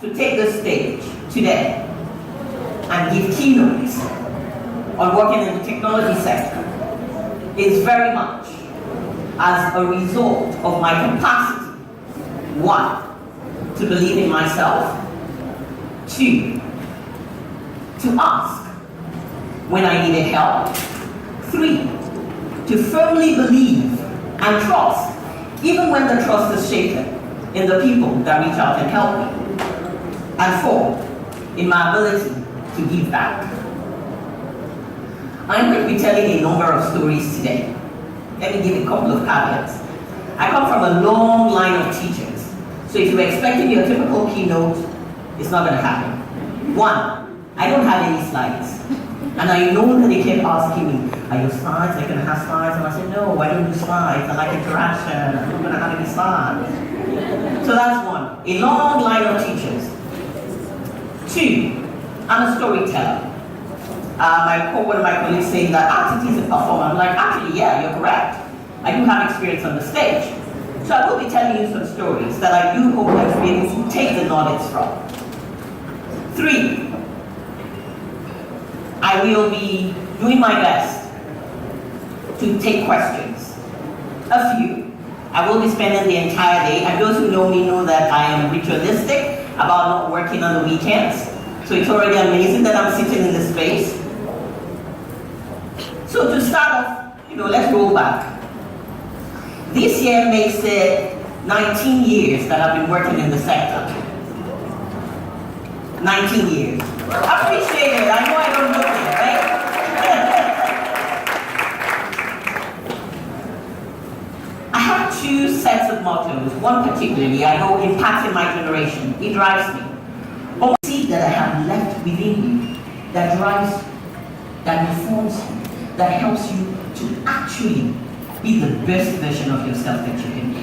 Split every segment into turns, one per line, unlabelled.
to take the stage today and give keynotes on working in the technology sector is very much as a result of my capacity, one, to believe in myself, two, to ask when I needed help, three, to firmly believe and trust, even when the trust is shaken, in the people that reach out and help me, and four, in my ability to give back. I'm going to be telling a number of stories today. Let me give a couple of caveats. I come from a long line of teachers, so if you're expecting your typical keynote, it's not going to happen. One, I don't have any slides. And I know that they kept asking me, are your slides, are you going to have slides? And I said, no, I don't do slides, I like interaction, I'm not going to have any slides. So that's one, a long line of teachers. Two, I'm a storyteller. One of my colleagues saying that Titi is a performer. I'm like, actually, yeah, you're correct. I do have experience on the stage. So I will be telling you some stories that I do hope that you'll be able to take the knowledge from. Three, I will be doing my best to take questions. A few. I will be spending the entire day, and those who know me know that I am ritualistic about not working on the weekends. So it's already amazing that I'm sitting in this space. So to start off, let's roll back. This year makes it 19 years that I've been working in the sector. 19 years. I appreciate it. I know I don't look it, right? I have two sets of mottos. One particularly, I know impacting my generation. It drives me. But one seed that I have left within you that drives, that informs you, that helps you to actually be the best version of yourself that you can be.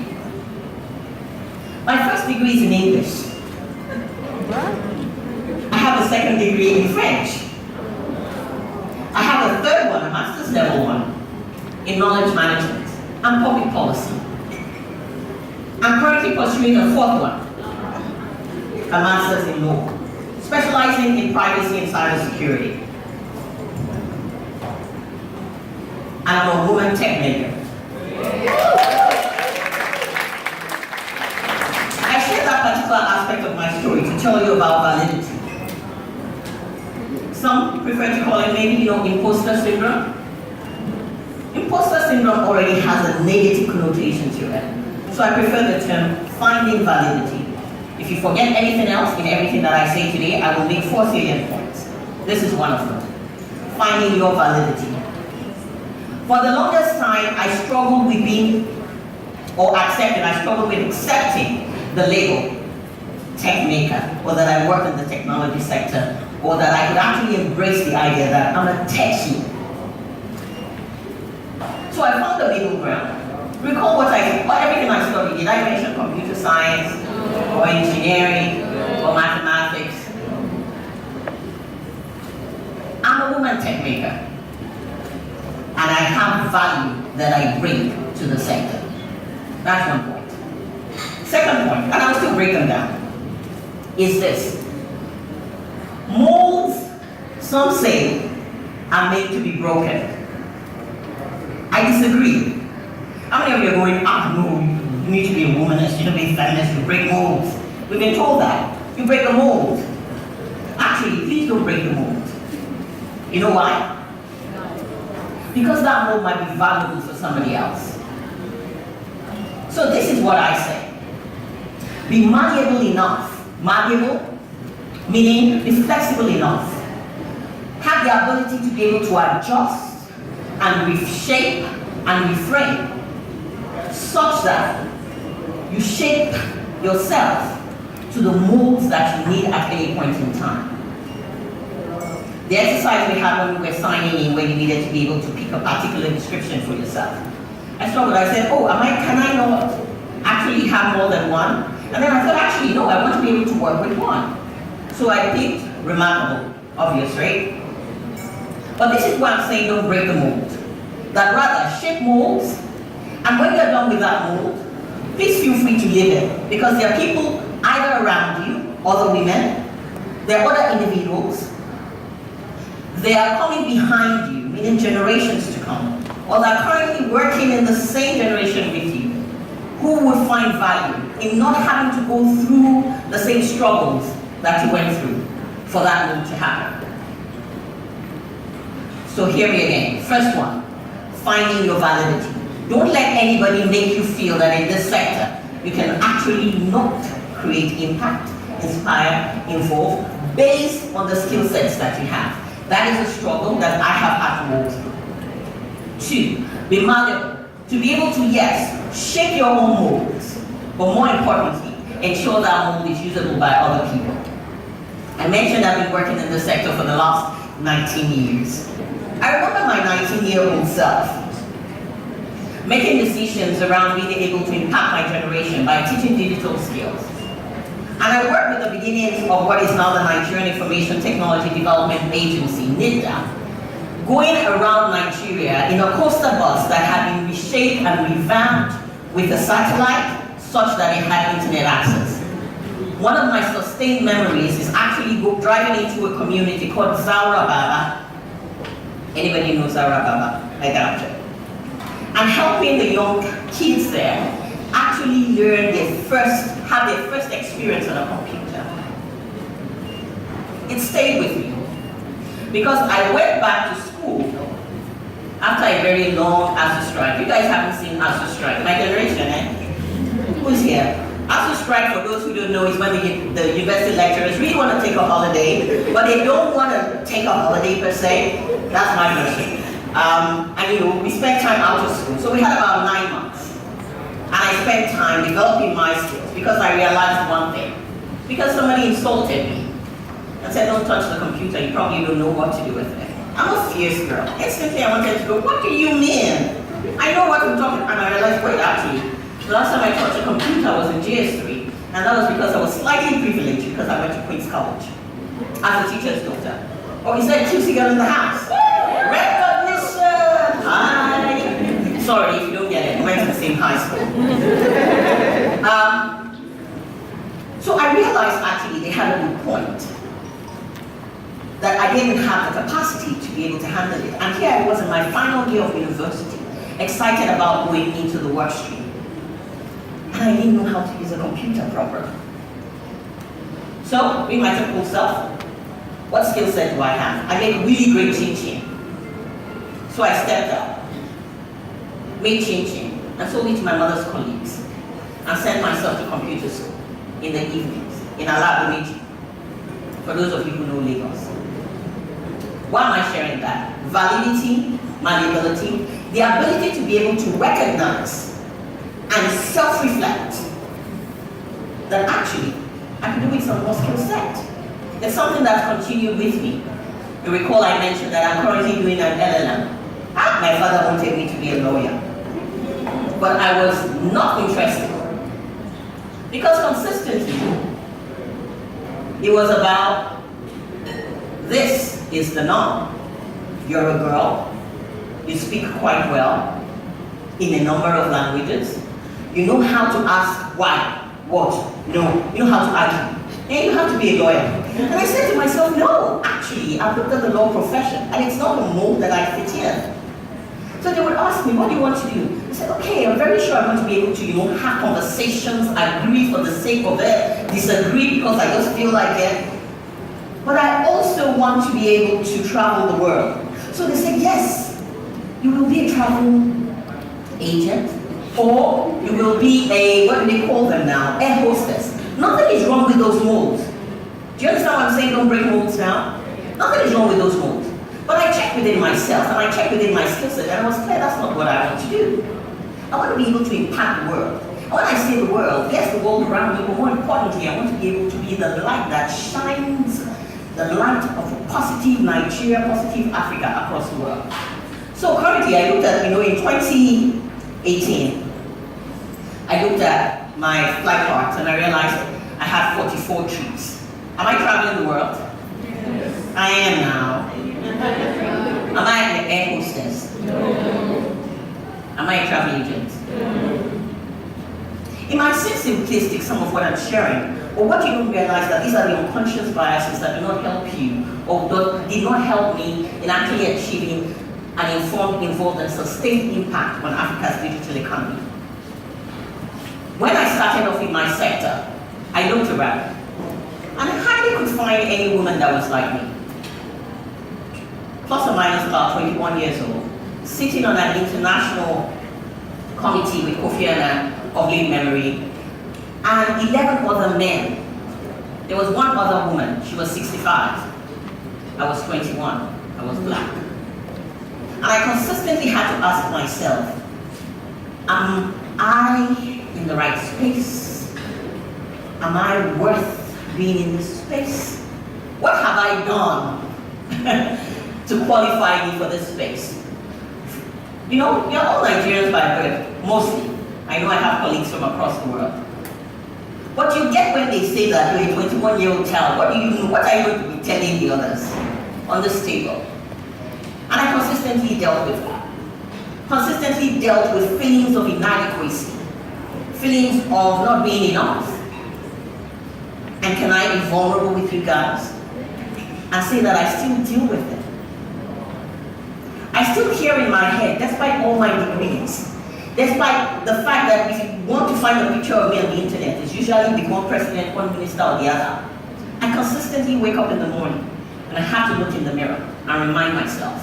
My first degree is in English. I have a second degree in French. I have a third one, a master's level one, in knowledge management and public policy. I'm currently pursuing a fourth one, a master's in law, specializing in privacy and cybersecurity. And I'm a woman tech maker. I share that particular aspect of my story to tell you about validity. Some prefer to call it maybe, imposter syndrome. Imposter syndrome already has a negative connotation to it. So I prefer the term finding validity. If you forget anything else in everything that I say today, I will make 4 salient points. This is one of them. Finding your validity. For the longest time, I struggled with I struggled with accepting the label Techmaker, or that I work in the technology sector, or that I could actually embrace the idea that I'm a techie. So I found a middle ground. Recall everything I studied. Did I mention computer science, or engineering, or mathematics? I'm a woman tech maker. And I have value that I bring to the sector. That's one point. Second point, and I'll still break them down, is this. Molds, some say, are made to be broken. I disagree. How many of you are going, no, you need to be a womanist, you need to be a feminist, you break molds. We've been told that. You break the mold. Actually, please don't break the mold. You know why? Because that mold might be valuable for somebody else. So this is what I say. Be malleable enough. Malleable, meaning be flexible enough. Have the ability to be able to adjust and reshape and reframe such that you shape yourself to the molds that you need at any point in time. The exercise we had when we were signing in, when you needed to be able to pick a particular description for yourself. I struggled. I said, can I not actually have more than one? And then I thought, actually, no, I want to be able to work with one. So I picked remarkable, obvious, right? But this is why I'm saying don't break the mold. That rather shape molds, and when you're done with that mold, please feel free to leave it, because there are people either around you other women, there are other individuals. They are coming behind you, meaning generations to come, or they are currently working in the same generation with you, who would find value in not having to go through the same struggles that you went through for that move to happen. So hear me again. First one, finding your validity. Don't let anybody make you feel that in this sector you can actually not create impact, inspire, involve, based on the skill sets that you have. That is a struggle that I have had to walk through. 2, be malleable. To be able to, yes, shape your own molds, but more importantly, ensure that mold is usable by other people. I mentioned I've been working in this sector for the last 19 years. I remember my 19-year-old self making decisions around being able to impact my generation by teaching digital skills. And I worked with the beginnings of what is now the Nigerian Information Technology Development Agency, NIDA, going around Nigeria in a coaster bus that had been reshaped and revamped with a satellite such that it had internet access. One of my sustained memories is actually driving into a community called Zaurababa. Anybody know Zaurababa? I doubt it. And helping the young kids there actually have their first experience on a computer. It stayed with me because I went back to school after a very long ASU strike. You guys haven't seen ASU strike, my generation, eh? Who's here? ASU strike, for those who don't know, is when the university lecturers really want to take a holiday, but they don't want to take a holiday per se. That's my version. And you know, we spent time out of school, so we had about 9 months. And I spent time developing my skills because I realized one thing. Because somebody insulted me and said, don't touch the computer, you probably don't know what to do with it. I'm a fierce girl. Instantly I wanted to go, what do you mean? I know what I'm talking about. And I realized, wait, actually, the last time I touched a computer was in GS3, and that was because I was slightly privileged because I went to Queen's College as a teacher's daughter. Oh, is that QC girl in the house? Recognition! Hi! Sorry if you don't get it, we went to the same high school. So I realized actually they had a good point. That I didn't have the capacity to be able to handle it. And here I was in my final year of university, excited about going into the work stream. And I didn't know how to use a computer properly. So, being my typical self, what skill set do I have? I make really great chin-chin. So I stepped up, made chin-chin, and sold it to my mother's colleagues, and sent myself to computer school in the evenings, in Alagomeji, for those of you who know Lagos. Why am I sharing that? Validity, malleability, the ability to be able to recognize and self-reflect that actually I can do with some more skill set. It's something that's continued with me. You recall I mentioned that I'm currently doing an LLM. My father wanted me to be a lawyer, but I was not interested because consistently it was about this is the norm. You're a girl, you speak quite well in a number of languages, you know how to ask why, what, no, you know how to argue, and you have to be a lawyer. And I said to myself, no, actually, I've looked at the law profession, and it's not a mold that I fit in. So they would ask me, what do you want to do? I said, okay, I'm very sure I want to be able to, have conversations, agree for the sake of it, disagree because I just feel like it. But I also want to be able to travel the world. So they said, yes, you will be a travel agent, or you will be a, what do they call them now, air hostess. Nothing is wrong with those molds. Do you understand what I'm saying? Don't break molds now. Nothing is wrong with those molds. But I checked within myself, and I checked within my skill set, and I was clear that's not what I want to do. I want to be able to impact the world. And when I say the world, yes, the world around me, but more importantly, I want to be able to be the light that shines, the light of a positive Nigeria, positive Africa across the world. So currently, I looked at, in 2018, I looked at my flight cards and I realized I had 44 trips. Am I traveling the world? Yes. I am now. Am I an air hostess? No. Am I a travel agent? No. It might seem simplistic, some of what I'm sharing, Or what you don't realize that these are the unconscious biases that do not help you, or did not help me in actually achieving an informed, involved, and sustained impact on Africa's digital economy. When I started off in my sector, I looked around, and I hardly could find any woman that was like me. Plus or minus about 21 years old, sitting on an international committee with Kofi Annan of living memory, and 11 other men. There was one other woman, she was 65. I was 21, I was black. And I consistently had to ask myself, am I in the right space? Am I worth being in this space? What have I done to qualify me for this space? You know, we are all Nigerians by birth, mostly. I know I have colleagues from across the world. What you get when they say that you're a 21-year-old child, what are you going to be telling the others on this table? And I consistently dealt with that. Consistently dealt with feelings of inadequacy, feelings of not being enough. And can I be vulnerable with you guys and say that I still deal with it? I still hear in my head, despite all my degrees, despite the fact that if you want to find a picture of me on the internet, it's usually the one president, one minister, or the other. I consistently wake up in the morning and I have to look in the mirror and remind myself,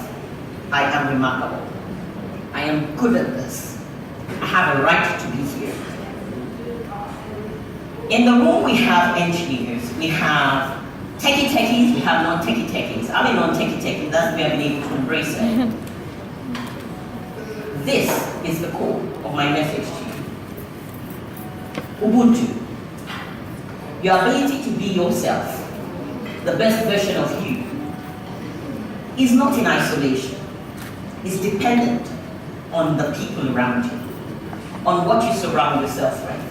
I am remarkable. I am good at this. I have a right to be here. In the room we have engineers, we have techies, we have non-techies. I'm a non-techie, that's why I've been able to embrace it. This is the core of my message to you. Ubuntu. Your ability to be yourself, the best version of you, is not in isolation. It's dependent on the people around you, on what you surround yourself with.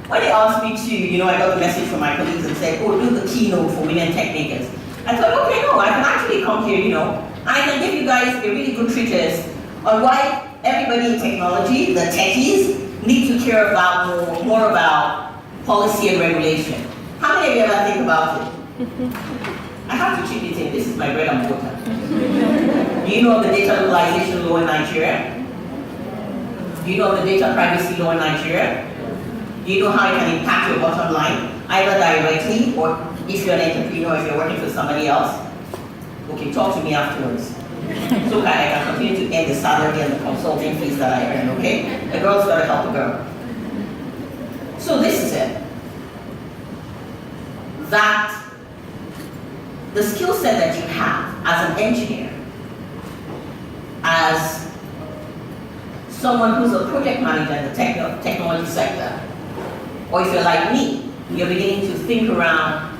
When they asked me to, I got a message from my colleagues and said, oh, do the keynote for women Techmakers. I thought, okay, no, I can actually come here, and I can give you guys a really good treatise on why everybody in technology, the techies, need to care about more about policy and regulation. How many of you ever think about it? I have to chip it in. This is my bread and butter. Do you know of the data localization law in Nigeria? Do you know of the data privacy law in Nigeria? Do you know how it can impact your bottom line, either directly or if you're an entrepreneur, if you're working for somebody else? Okay, talk to me afterwards. So I can continue to earn the salary and the consulting fees that I earn, okay? A girl's got to help a girl. So this is it. That the skill set that you have as an engineer, as someone who's a project manager in the technology sector, or if you're like me, you're beginning to think around,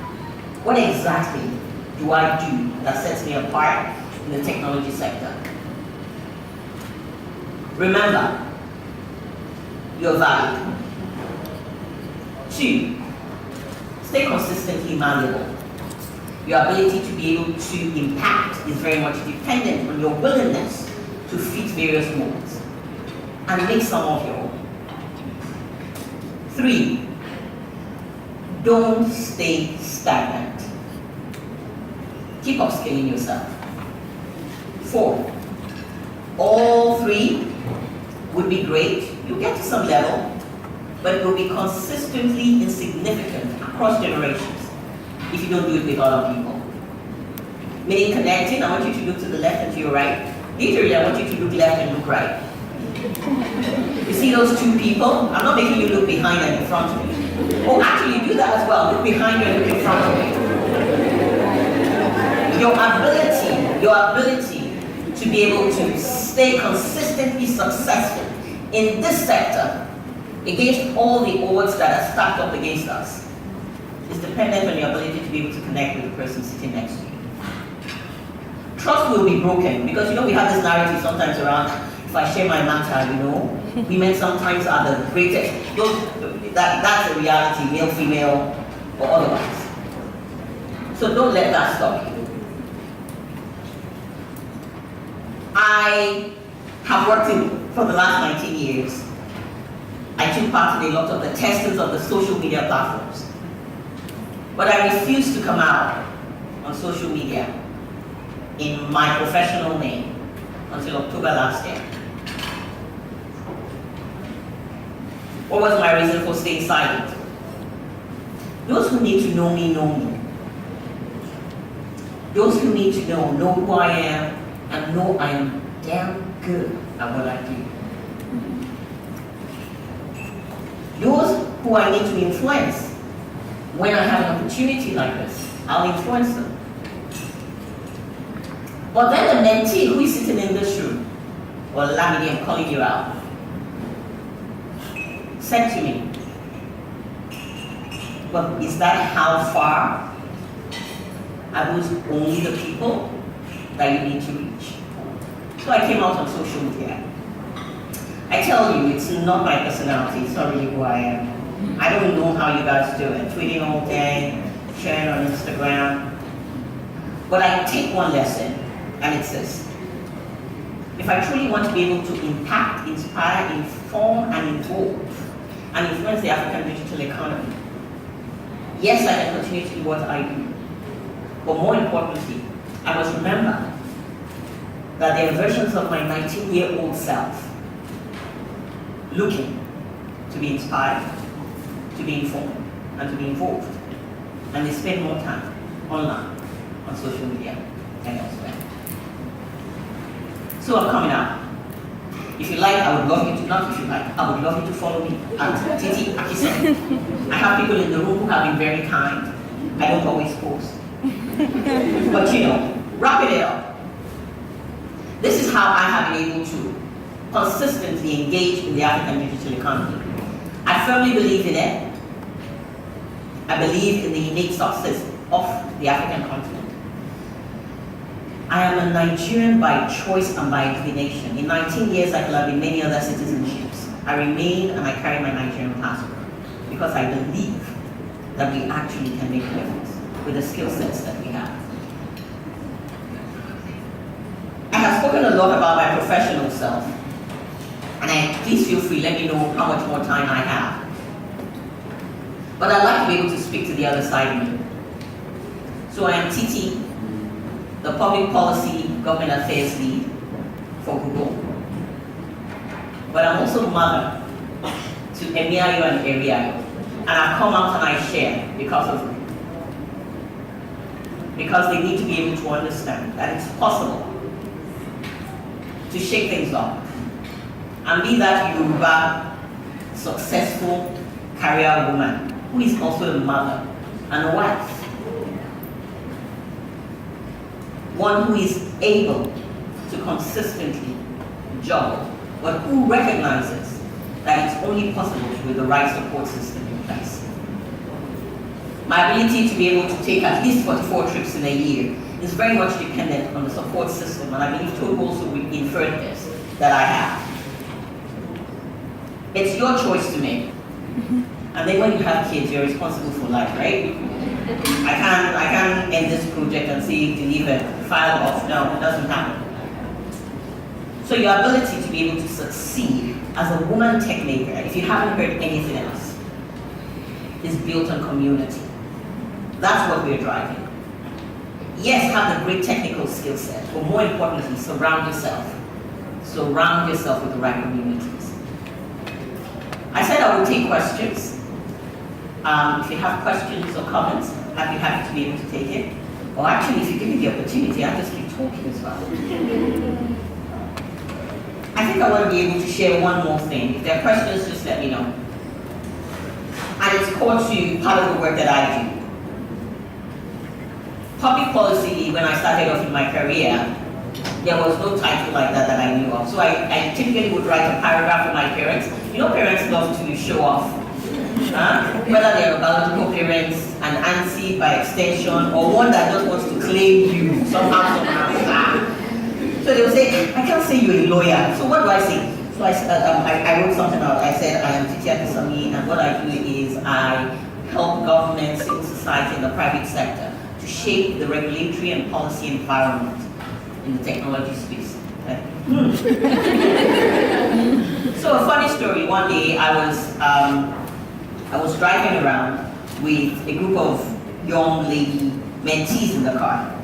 what exactly do I do that sets me apart in the technology sector? Remember, you're valued. 2, stay consistently malleable. Your ability to be able to impact is very much dependent on your willingness to fit various molds and make some of your own. 3, don't stay stagnant. Keep upskilling yourself. 4, all 3 would be great. You'll get to some level, but it will be consistently insignificant across generations if you don't do it with other people. Meaning connecting, I want you to look to the left and to your right. Literally, I want you to look left and look right. You see those 2 people? I'm not making you look behind and in front of me. Oh, actually, do that as well. Look behind you and look in front of me. Your ability to be able to stay consistently successful in this sector against all the odds that are stacked up against us is dependent on your ability to be able to connect with the person sitting next to you. Trust will be broken because we have this narrative sometimes around, if I share my matter, women sometimes are the greatest. That's a reality, male, female, or otherwise. So don't let that stop you. I have worked for the last 19 years I took part in a lot of the testings of the social media platforms. But I refused to come out on social media in my professional name until October last year. What was my reason for staying silent? Those who need to know me know me. Those who need to know who I am and know I am damn good at what I do. Those who I need to influence, when I have an opportunity like this, I'll influence them. But then the mentee who is sitting in this room, or Lamidi, I'm calling you out, said to me, but is that how far are those only the people that you need to reach? So I came out on social media. I tell you, it's not my personality, it's not really who I am. I don't know how you guys do it, tweeting all day, sharing on Instagram. But I take one lesson, and it's this. If I truly want to be able to impact, inspire, inform, and involve, and influence the African digital economy, yes, I can continue to do what I do. But more importantly, I must remember that there are versions of my 19-year-old self looking to be inspired, to be informed, and to be involved. And they spend more time online, on social media, and elsewhere. So I'm coming out. If you like, I would love you to, not if you like, I would love you to follow me at Titi Akinsanmi. I have people in the room who have been very kind. I don't always post. But wrapping it up. This is how I have been able to consistently engage in the African digital economy. I firmly believe in it. I believe in the innate success of the African continent. I am a Nigerian by choice and by inclination. In 19 years, I could have been many other citizenships. I remain and I carry my Nigerian passport because I believe that we actually can make a difference with the skill sets that we have. I have spoken a lot about my professional self, and please feel free, let me know how much more time I have. But I'd like to be able to speak to the other side of me. So I am Titi, the Public Policy Government Affairs Lead for Google. But I'm also mother to Emiayo and Eriayo. And I've come out and I share because of them. Because they need to be able to understand that it's possible to shake things up and be that Yoruba, successful career woman who is also a mother and a wife. One who is able to consistently juggle, but who recognizes that it's only possible with the right support system in place. My ability to be able to take at least 44 trips in a year is very much dependent on the support system, and I believe Togo also inferred this, that I have. It's your choice to make. And then when you have kids, you're responsible for life, right? I can't end this project and say deliver, file off. No, it doesn't happen. So your ability to be able to succeed as a woman tech maker, if you haven't heard anything else, is built on community. That's what we're driving. Yes, have the great technical skill set, but more importantly, surround yourself. Surround yourself with the right communities. I said I would take questions. If you have questions or comments, I'd be happy to be able to take it. Or actually, if you give me the opportunity, I'll just keep talking as well. I think I want to be able to share one more thing. If there are questions, just let me know. And it's core to part of the work that I do. Public policy, when I started off in my career, there was no title like that that I knew of. So I typically would write a paragraph for my parents. You know, parents love to show off. Whether they're biological parents, an auntie by extension, or one that just wants to claim you somehow. So they will say, I can't say you're a lawyer. So what do I say? So I wrote something out. I said, I am Titi Akinsanmi, and what I do is I help government, civil society, and the private sector to shape the regulatory and policy environment in the technology space. So a funny story. One day I was driving around with a group of young lady mentees in the car.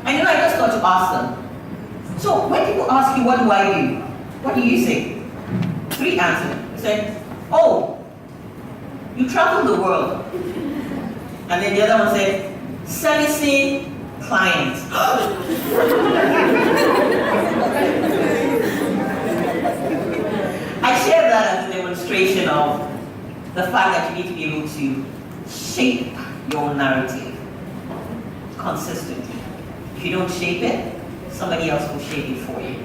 And I just got to ask them. So when people ask you, what do I do? What do you say? 3 answers. I said, oh, you travel the world. And then the other one said, servicing clients. I share that as a demonstration of the fact that you need to be able to shape your narrative consistently. If you don't shape it, somebody else will shape it for you.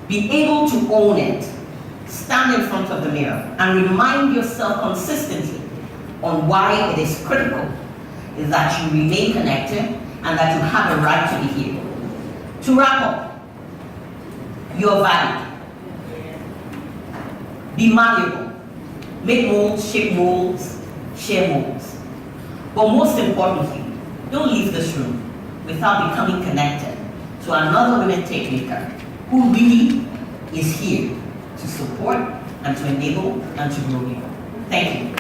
Be able to own it. Stand in front of the mirror and remind yourself consistently on why it is critical that you remain connected and that you have a right to be here. To wrap up, you're valued. Be malleable. Make molds, shape molds, share molds. But most importantly, don't leave this room without becoming connected to another women Techmaker who really is here to support and to enable and to grow you. Thank you.